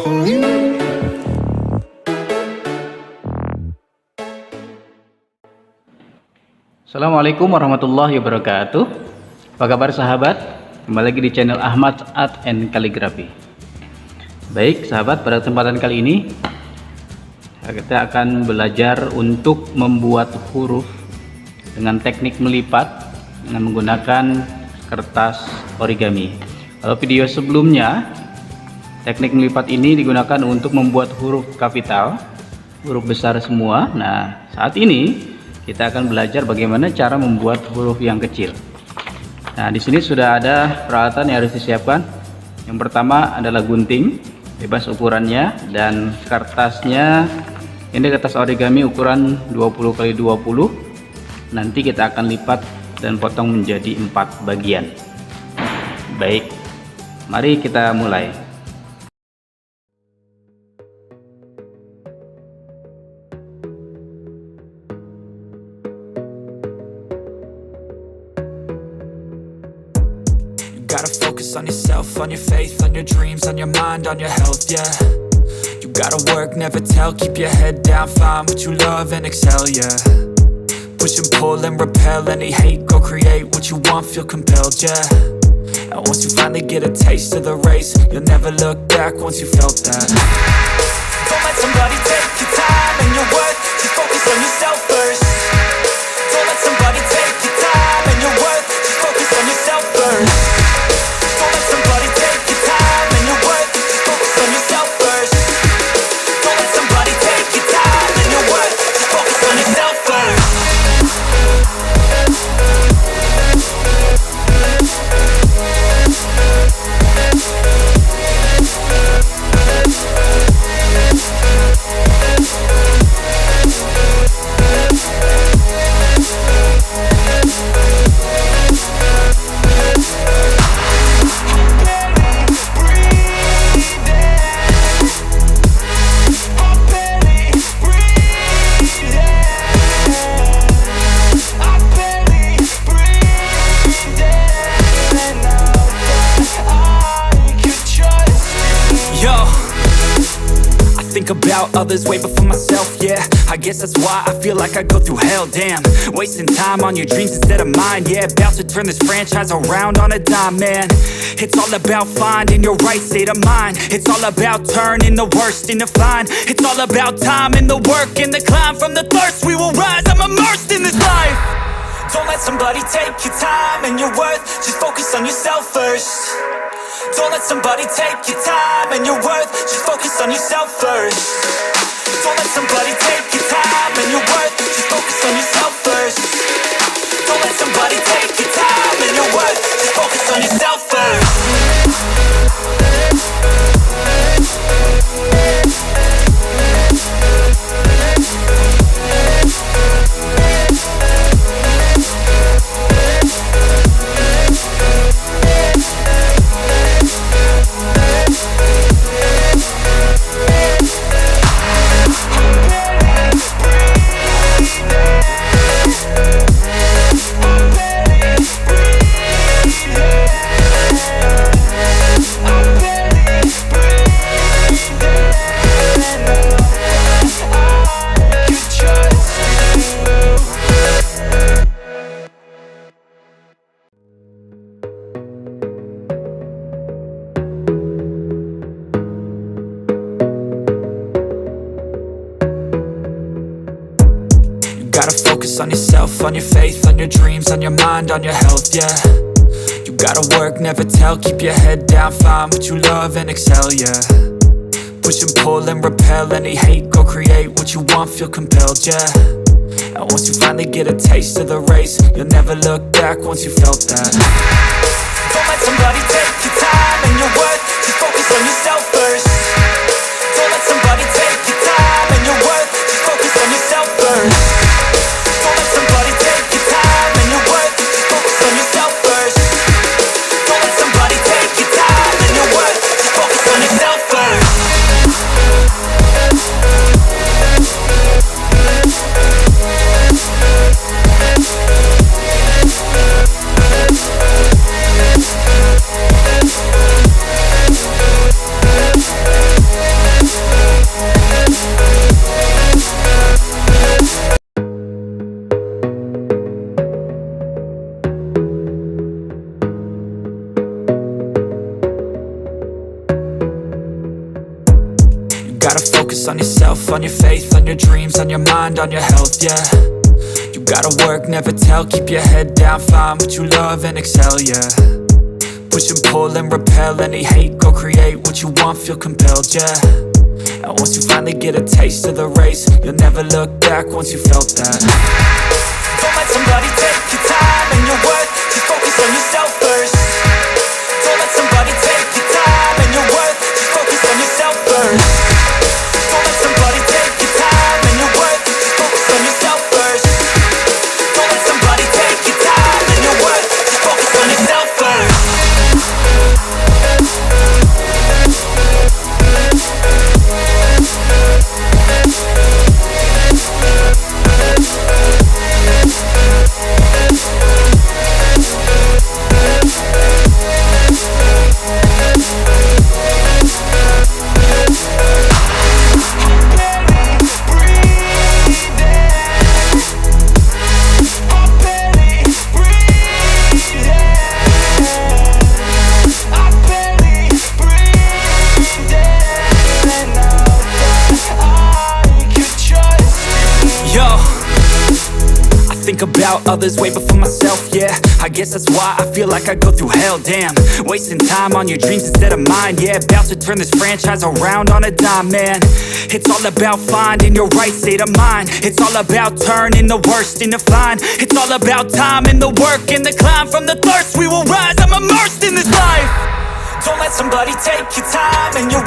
Assalamualaikum warahmatullahi wabarakatuh. Apa kabar sahabat? Kembali lagi di channel Ahmad Art and Calligraphy. Baik sahabat, pada kesempatan kali ini kita akan belajar untuk membuat huruf dengan teknik melipat dengan menggunakan kertas origami. Kalau video sebelumnya, teknik melipat ini digunakan untuk membuat huruf kapital, huruf besar semua. Nah, saat ini kita akan belajar bagaimana cara membuat huruf yang kecil. Nah, di sini sudah ada peralatan yang harus disiapkan. Yang pertama adalah gunting, bebas ukurannya, dan kertasnya. Ini kertas origami ukuran 20x20. Nanti kita akan lipat dan potong menjadi 4 bagian. Baik, mari kita mulai. Gotta focus on yourself, on your faith, on your dreams, on your mind, on your health, yeah. You gotta work, never tell, keep your head down, find what you love and excel, yeah. Push and pull and repel any hate, go create what you want, feel compelled, yeah. And once you finally get a taste of the race, you'll never look back once you felt that. Don't let somebody take your time and your worth, just focus on yourself first. Don't let somebody take your time and your worth, just focus on yourself first. About others way before myself, yeah. I guess that's why I feel like I go through hell, damn. Wasting time on your dreams instead of mine, yeah. About to turn this franchise around on a dime, man. It's all about finding your right state of mind. It's all about turning the worst into fine. It's all about time and the work and the climb. From the thirst we will rise, I'm immersed in this life. Don't let somebody take your time and your worth, just focus on yourself first. Don't let somebody take your time and your worth, just focus on yourself first. Don't let somebody take your time and your worth, just focus on yourself first. Don't let somebody take your time and your worth, just focus on yourself first. Gotta focus on yourself, on your faith, on your dreams, on your mind, on your health, yeah. You gotta work, never tell, keep your head down, find what you love and excel, yeah. Push and pull and repel any hate, go create what you want, feel compelled, yeah. And once you finally get a taste of the race, you'll never look back once you felt that. Don't let somebody take your time and your worth, just focus on yourself first. Don't let somebody take your time and your worth, just focus on yourself first. Don't let somebody take your time and your worth, just focus on yourself first. Don't let somebody take your time and your worth, just focus on yourself first. gotta focus on yourself, on your faith, on your dreams, on your mind, on your health, yeah. You gotta work, never tell, keep your head down, find what you love and excel, yeah. Push and pull and repel any hate, go create what you want, feel compelled, yeah. And once you finally get a taste of the race, you'll never look back once you felt that. Don't let somebody take your time and your worth, just focus on yourself first. Don't let somebody take your time and your worth, just focus on yourself first. Don't let somebody take your time and your worth, just focus on yourself first. Don't let somebody take your time and your worth, just focus on yourself first. About others way before myself, yeah. I guess that's why I feel like I go through hell, damn. Wasting time on your dreams instead of mine, yeah. About to turn this franchise around on a dime, man. It's all about finding your right state of mind. It's all about turning the worst into fine. It's all about time and the work and the climb. From the thirst we will rise, I'm immersed in this life. Don't let somebody take your time and your